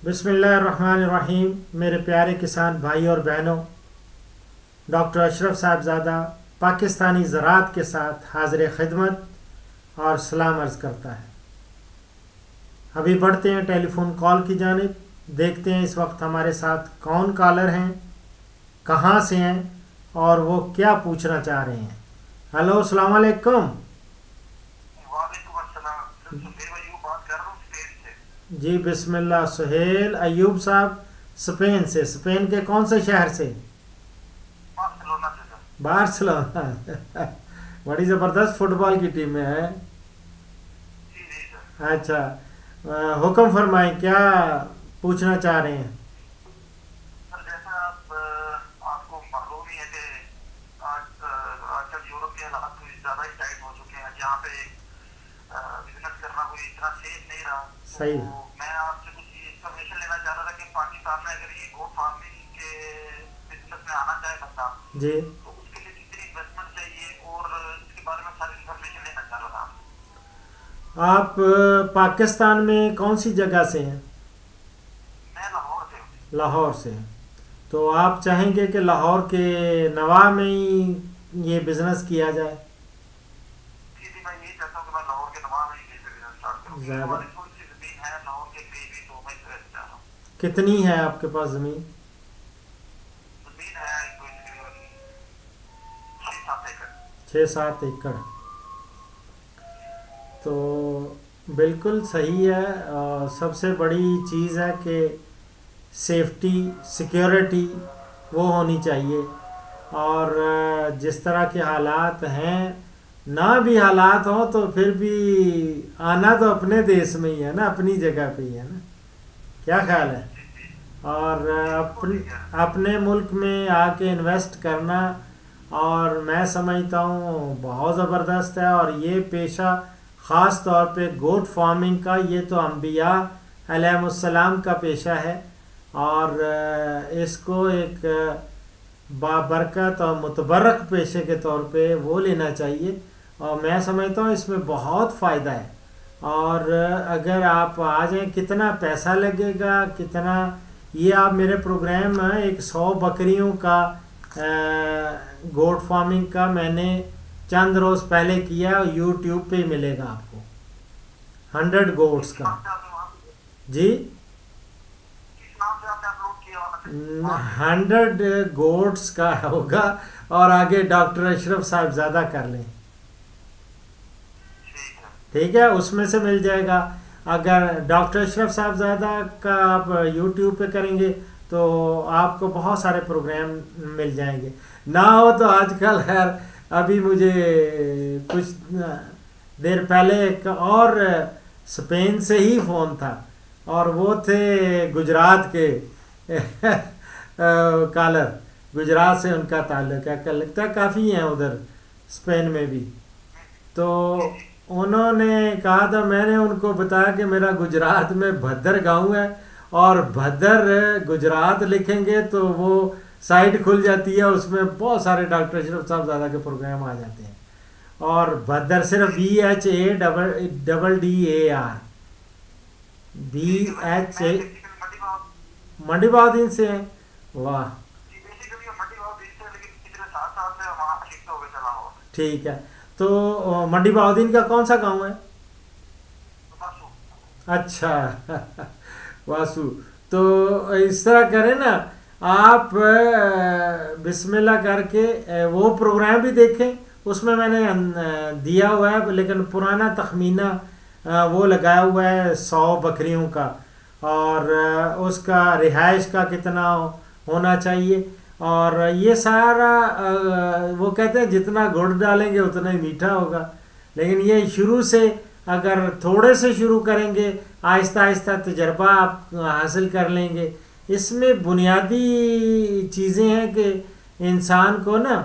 बिस्मिल्लाहिर्रहमानिर्रहीम। मेरे प्यारे किसान भाई और बहनों, डॉक्टर अशरफ साहबज़ादा पाकिस्तानी ज़राअत के साथ हाज़िर खिदमत और सलाम अर्ज़ करता है। अभी बढ़ते हैं टेलीफ़ोन कॉल की जानिब। देखते हैं इस वक्त हमारे साथ कौन कॉलर हैं, कहाँ से हैं और वो क्या पूछना चाह रहे हैं। हेलो, अस्सलाम वालेकुम। जी बिस्मिल्लाह। सुहेल अयूब साहब स्पेन से। स्पेन के कौन से शहर से? बार्सिलोना। बड़ी ज़बरदस्त फुटबॉल की टीम में है। अच्छा, हुक्म फरमाएं, क्या पूछना चाह रहे हैं? सही। मैं आपसे कुछ इंफॉर्मेशन लेना चाह रहा था कि पाकिस्तान में अगर ये गोट फार्मिंग के बिजनेस में आना चाहे बंदा जी, तो उसके लिए कितनी इन्वेस्टमेंट चाहिए और इसके बारे में सारी इंफॉर्मेशन लेना चाह रहा था। आप पाकिस्तान में कौन सी जगह से हैं? मैं लाहौर से हूँ। लाहौर से हैं। तो आप चाहेंगे कि लाहौर के नवाह में ही ये बिज़नेस किया जाए? जी जी, मैं यही चाहता हूँ कि मैं लाहौर के नवाब में ही बिजनेस स्टार्ट करूँ क्योंकि ज़्यादा। हमारी थोड़ी सी जमीन है लाहौर के करीब ही, तो मैं इस तरह से चाह रहा हूँ। कितनी है आपके पास ज़मीन? जमीन है कोई तकरीबन 6-7 एकड़। 6-7 एकड़। तो बिल्कुल सही है। सबसे बड़ी चीज़ है कि सेफ्टी, सिक्योरिटी वो होनी चाहिए। और जिस तरह के हालात हैं, ना भी हालात हों तो फिर भी आना तो अपने देश में ही है ना, अपनी जगह पे ही है ना। क्या ख्याल है? जी जी और जी, बिल्कुल ठीक है। अपने मुल्क में आके इन्वेस्ट करना, और मैं समझता हूँ बहुत ज़बरदस्त है। और ये पेशा ख़ास तौर पे गोट फार्मिंग का, ये तो अम्बिया अलैहिमुस्सलाम का पेशा है। और इसको एक बाबरकत और मुतबरक पेशे के तौर पे वो लेना चाहिए। और मैं समझता हूँ इसमें बहुत फ़ायदा है। और अगर आप आ जाएं, कितना पैसा लगेगा, कितना, ये आप मेरे प्रोग्राम में एक 100 बकरियों का गोट फार्मिंग का मैंने चंद रोज़ पहले किया, यूट्यूब पे मिलेगा आपको, 100 गोट्स किस का। नाम से आपने वहाँ जी, किस नाम से आपने अपलोड किया वहाँ पे? 100 गोट्स का होगा। और आगे डॉक्टर अशरफ साहबज़ादा कर लें, ठीक है। ठीक है, उसमें से मिल जाएगा। अगर डॉक्टर अशरफ साहबज़ादा का आप यूट्यूब पे करेंगे तो आपको बहुत सारे प्रोग्राम मिल जाएंगे। ना हो तो आजकल खैर, अभी मुझे कुछ देर पहले एक और स्पेन से ही फ़ोन था, और वो थे गुजरात के कॉलर। गुजरात से उनका ताल्लुक है, लगता है काफ़ी हैं उधर स्पेन में भी। तो उन्होंने कहा था, मैंने उनको बताया कि मेरा गुजरात में भद्दर गांव है, और भद्दर गुजरात लिखेंगे तो वो साइट खुल जाती है, उसमें बहुत सारे डॉक्टर अशरफ साहबज़ादा के प्रोग्राम आ जाते हैं। और भद्दर सिर्फ BHA बी ठीक है, एच मैं ए बेसिकली मंडी भाव। मंडी बहादुर से हैं। वाह, जी, बेसिकली मंडी भाव बेचते हैं लेकिन पिछले 7 साल से वहाँ शिफ्ट हो गए चला हुआ। ठीक है। तो मंडी बहादुर का कौन सा गांव है? बतासू। अच्छा। वासु। तो इस तरह करें ना, आप बिस्मिल्लाह करके वो प्रोग्राम भी देखें। उसमें मैंने दिया हुआ है, लेकिन पुराना तखमीना वो लगाया हुआ है 100 बकरियों का, और उसका रिहाइश का कितना होना चाहिए। और ये सारा वो कहते हैं जितना गुड़ डालेंगे उतना ही मीठा होगा। लेकिन ये शुरू से, अगर थोड़े से शुरू करेंगे, आहिस्ता आहिस्ता तजर्बा आप हासिल कर लेंगे। इसमें बुनियादी चीज़ें हैं कि इंसान को ना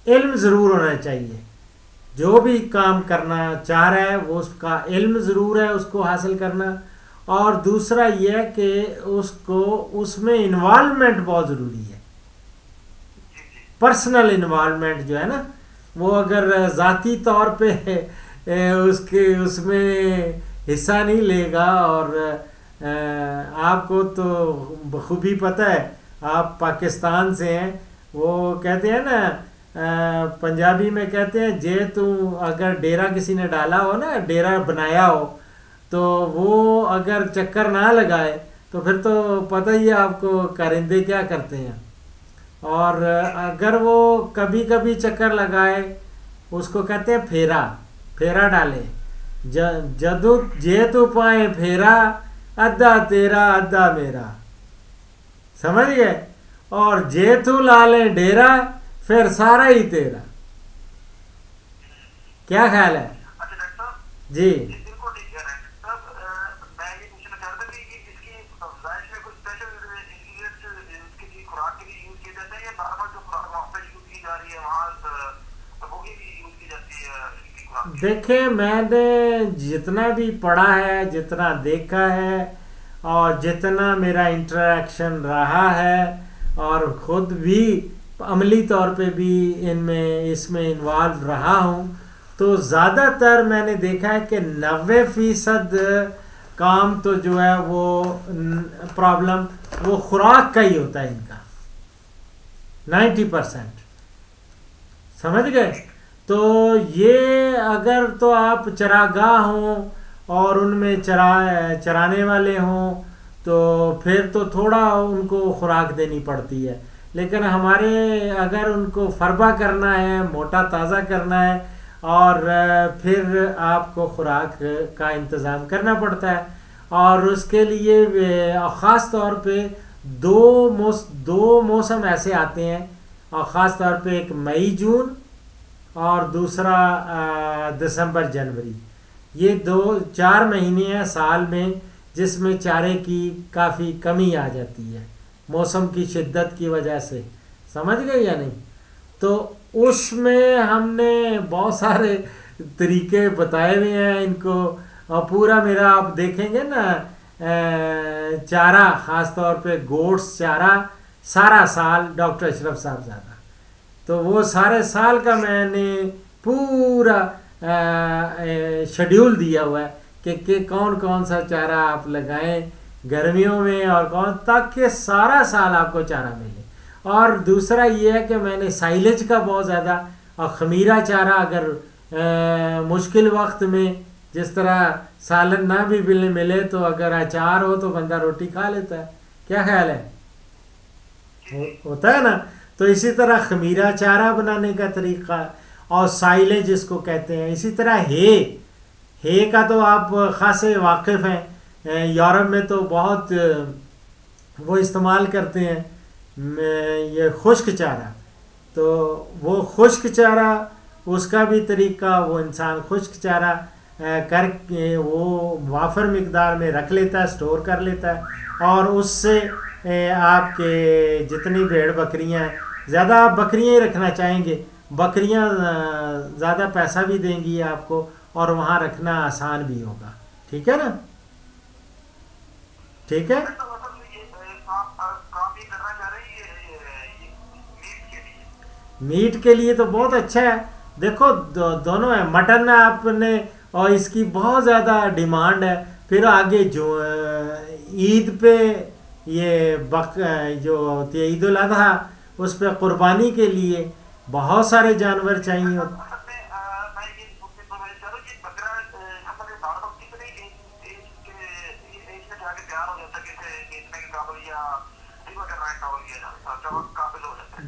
इल्म ज़रूर होना चाहिए। जो भी काम करना चाह रहा है वो उसका इल्म ज़रूर है उसको हासिल करना। और दूसरा यह है कि उसको उसमें इन्वॉल्वमेंट बहुत ज़रूरी है। पर्सनल इन्वॉल्वमेंट जो है ना, वो अगर ज़ाती तौर पे उसके उसमें हिस्सा नहीं लेगा और आपको तो बखूबी पता है, आप पाकिस्तान से हैं। वो कहते हैं ना, पंजाबी में कहते हैं, जे तू अगर डेरा किसी ने डाला हो ना, डेरा बनाया हो, तो वो अगर चक्कर ना लगाए तो फिर तो पता ही है आपको कारिंदे क्या करते हैं। और अगर वो कभी कभी चक्कर लगाए, उसको कहते हैं फेरा, फेरा डाले। जदू जे तू पाए फेरा, अद्धा तेरा अद्धा मेरा, समझ गए। और जे तू ला ले डेरा, फिर सारा ही तेरा। क्या ख्याल है अच्छा डॉक्टर साहब, जी? जी बिल्कुल ठीक कह रहे हैं डॉक्टर साहब। मैं ये पूछना चाह रहा था कि इसकी अफजाइश में कुछ स्पेशल इंग्रीडिएंट्स इसकी खुराक के लिए यूज किए जाते हैं, या नॉर्मल जो खुराक वहाँ पे यूज की जा रही है वहाँ वो भी यूज की जाती है इनकी खुराक के लिए? देखें, मैंने जितना भी पढ़ा है, जितना देखा है, और जितना मेरा इंटरेक्शन रहा है, और ख़ुद भी अमली तौर पे भी इनमें इसमें इन्वॉल्व रहा हूँ, तो ज़्यादातर मैंने देखा है कि 90% काम तो जो है वो प्रॉब्लम वो खुराक का ही होता है इनका, 90%, समझ गए। तो ये अगर तो आप चरागाह हों और उनमें चराने वाले हों, तो फिर तो थोड़ा उनको खुराक देनी पड़ती है। लेकिन हमारे अगर उनको फरबा करना है, मोटा ताज़ा करना है, और फिर आपको खुराक का इंतज़ाम करना पड़ता है। और उसके लिए ख़ास तौर पे दो मौसम ऐसे आते हैं, और ख़ास तौर पे एक मई जून और दूसरा दिसंबर जनवरी। ये 4 महीने हैं साल में जिसमें चारे की काफ़ी कमी आ जाती है मौसम की शिद्दत की वजह से, समझ गए या नहीं। तो उसमें हमने बहुत सारे तरीके बताए हुए हैं इनको, और पूरा मेरा आप देखेंगे ना, चारा ख़ास तौर पे गोट्स चारा सारा साल डॉक्टर अशरफ साहब ज़्यादा, तो वो सारे साल का मैंने पूरा शेड्यूल दिया हुआ है कि कौन कौन सा चारा आप लगाएं गर्मियों में और कौन, ताकि सारा साल आपको चारा मिले। और दूसरा ये है कि मैंने साइलेज का बहुत ज़्यादा, और खमीरा चारा अगर मुश्किल वक्त में, जिस तरह सालन ना भी मिले तो अगर अचार हो तो बंदा रोटी खा लेता है। क्या ख्याल है? होता है ना। तो इसी तरह खमीरा चारा बनाने का तरीका, और साइलेज जिसको कहते हैं। इसी तरह हे का तो आप खासे वाकिफ़ हैं, यूरोप में तो बहुत वो इस्तेमाल करते हैं ये खुश्क चारा। तो वो खुश्क चारा, उसका भी तरीका, वो इंसान खुश्क चारा करके वो वाफर मिकदार में रख लेता है, स्टोर कर लेता है, और उससे आपके जितनी भेड़ बकरियां हैं, ज़्यादा आप बकरियां ही रखना चाहेंगे, बकरियां ज़्यादा पैसा भी देंगी आपको, और वहाँ रखना आसान भी होगा। ठीक है ना? ठीक है। मीट के लिए तो बहुत अच्छा है। देखो दोनों है, मटन आपने, और इसकी बहुत ज़्यादा डिमांड है। फिर आगे जो ईद पे ये जो होती है ईद उल अज़हा, उस पर क़ुरबानी के लिए बहुत सारे जानवर चाहिए होते।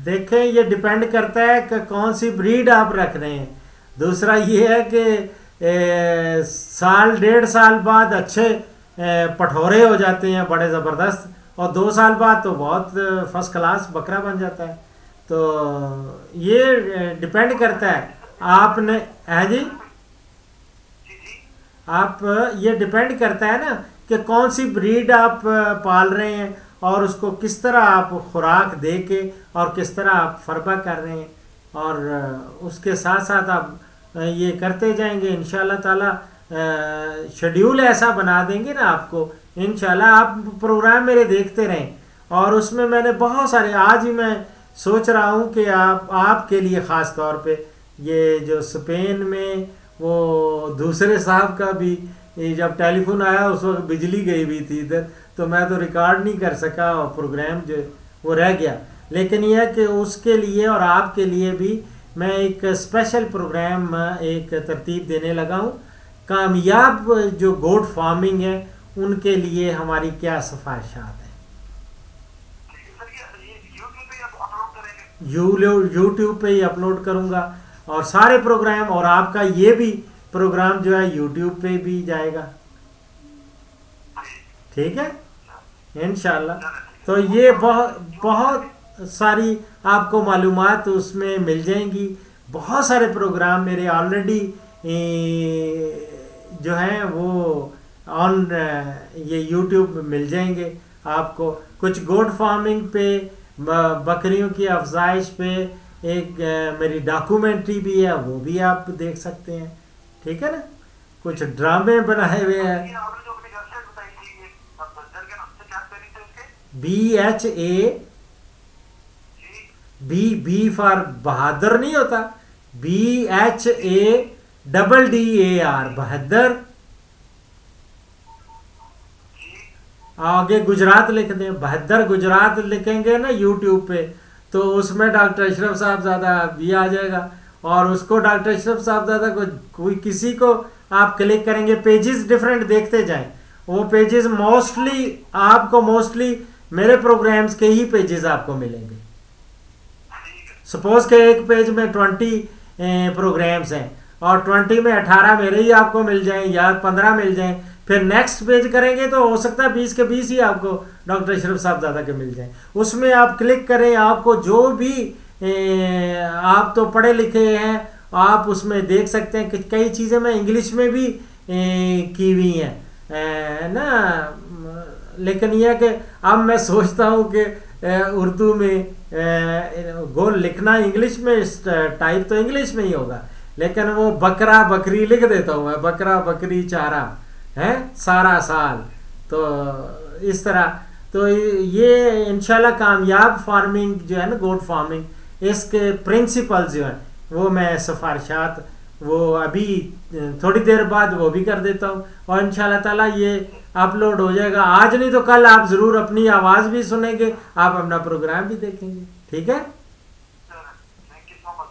देखें, ये डिपेंड करता है कि कौन सी ब्रीड आप रख रहे हैं। दूसरा ये है कि साल 1.5 साल बाद अच्छे पठौरे हो जाते हैं बड़े ज़बरदस्त, और 2 साल बाद तो बहुत फर्स्ट क्लास बकरा बन जाता है। तो ये डिपेंड करता है आपने, है जी, आप ये डिपेंड करता है ना कि कौन सी ब्रीड आप पाल रहे हैं, और उसको किस तरह आप खुराक दे के और किस तरह आप फरबा कर रहे हैं, और उसके साथ साथ आप ये करते जाएंगे। इंशाल्लाह ताला शेड्यूल ऐसा बना देंगे ना आपको, इंशाल्लाह आप प्रोग्राम मेरे देखते रहें। और उसमें मैंने बहुत सारे, आज ही मैं सोच रहा हूँ कि आपके लिए ख़ास तौर पे ये जो स्पेन में वो दूसरे साहब का भी ये जब टेलीफोन आया उस वक्त बिजली गई हुई थी इधर, तो मैं तो रिकॉर्ड नहीं कर सका और प्रोग्राम जो वो रह गया। लेकिन यह है कि उसके लिए और आपके लिए भी मैं एक स्पेशल प्रोग्राम एक तरतीब देने लगा हूँ। कामयाब जो गोट फार्मिंग है उनके लिए हमारी क्या सिफारिशात हैं। यूट्यूब पे ही अपलोड करूँगा और सारे प्रोग्राम, और आपका ये भी प्रोग्राम जो है यूट्यूब पे भी जाएगा। ठीक है इंशाल्लाह। तो ये बहुत सारी आपको मालूमात उसमें मिल जाएंगी। बहुत सारे प्रोग्राम मेरे ऑलरेडी जो हैं वो ऑन ये यूट्यूब में मिल जाएंगे आपको। कुछ गोट फार्मिंग पे, बकरियों की अफजाइश पे एक मेरी डॉक्यूमेंट्री भी है, वो भी आप देख सकते हैं। ठीक है ना। कुछ ड्रामे बनाए हुए हैं। BHA, बी फॉर बहादुर नहीं होता, BHADDAR बहादुर। आगे गुजरात लिख दें, बहादुर गुजरात लिखेंगे ना यूट्यूब पे, तो उसमें डॉक्टर अशरफ साहबजादा भी आ जाएगा। और उसको डॉक्टर अशरफ साहबजादा को कोई किसी को आप क्लिक करेंगे, पेजेस डिफरेंट देखते जाएं। वो पेजेस मोस्टली मेरे प्रोग्राम्स के ही पेजेस आपको मिलेंगे। सपोज के एक पेज में 20 प्रोग्राम्स हैं और 20 में 18 मेरे ही आपको मिल जाएं या 15 मिल जाएं। फिर नेक्स्ट पेज करेंगे तो हो सकता है 20 के 20 ही आपको डॉक्टर अशरफ साहबजादा के मिल जाएं। उसमें आप क्लिक करें, आपको जो भी आप तो पढ़े लिखे हैं, आप उसमें देख सकते हैं कि कई चीज़ें मैं इंग्लिश में भी की हुई हैं ना। लेकिन यह कि अब मैं सोचता हूँ कि उर्दू में गोल लिखना इंग्लिश में, टाइप तो इंग्लिश में ही होगा, लेकिन वो बकरा बकरी लिख देता हूँ मैं, बकरा बकरी चारा है सारा साल। तो इस तरह तो ये इंशाल्लाह कामयाब फार्मिंग जो है ना, गोट फार्मिंग, इसके प्रिंसिपल्स जो हैं वो मैं सिफारिशात वो अभी थोड़ी देर बाद वो भी कर देता हूँ। और इंशाल्लाह ताला ये अपलोड हो जाएगा, आज नहीं तो कल आप ज़रूर अपनी आवाज़ भी सुनेंगे, आप अपना प्रोग्राम भी देखेंगे। ठीक है,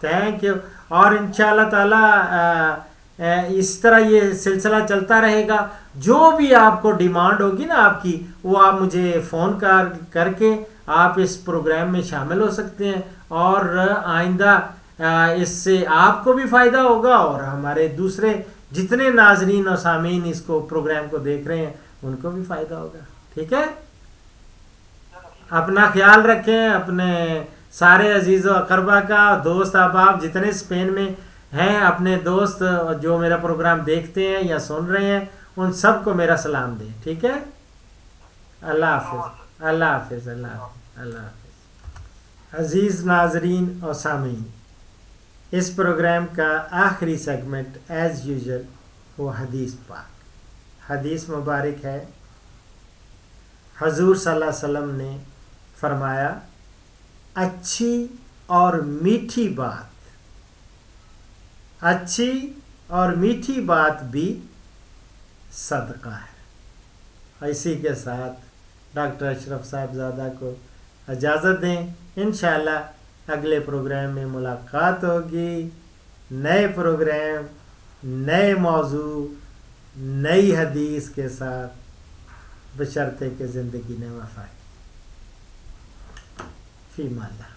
थैंक यू। और इंशाल्लाह ताला इस तरह ये सिलसिला चलता रहेगा। जो भी आपको डिमांड होगी ना आपकी, वो आप मुझे फ़ोन करके आप इस प्रोग्राम में शामिल हो सकते हैं। और आइंदा इससे आपको भी फ़ायदा होगा और हमारे दूसरे जितने नाजरीन और सामीन इसको प्रोग्राम को देख रहे हैं उनको भी फ़ायदा होगा। ठीक है, अपना ख्याल रखें, अपने सारे अजीज़ व अकरबा का, दोस्त अहबाब जितने स्पेन में हैं, अपने दोस्त जो मेरा प्रोग्राम देखते हैं या सुन रहे हैं, उन सब को मेरा सलाम दें। ठीक है, अल्लाह हाफिज़, अल्लाह हाफिज़, अल्लाह हाफिज़, अल्लाह हाफिज़। अजीज़ नाजरीन और सामीन, इस प्रोग्राम का आखिरी सेगमेंट एज़ यूजुअल वो हदीस पाक। हदीस मुबारक है, हजूर सल्लल्लाहु अलैहि वसल्लम ने फरमाया, अच्छी और मीठी बात, अच्छी और मीठी बात भी सदका है। इसी के साथ डॉक्टर अशरफ साहबजादा को इजाज़त दें। इंशाअल्लाह अगले प्रोग्राम में मुलाकात होगी, नए प्रोग्राम, नए मौजू, नई हदीस के साथ, बशर्ते के ज़िंदगी ने वफ़ा फीमा अल्लाह।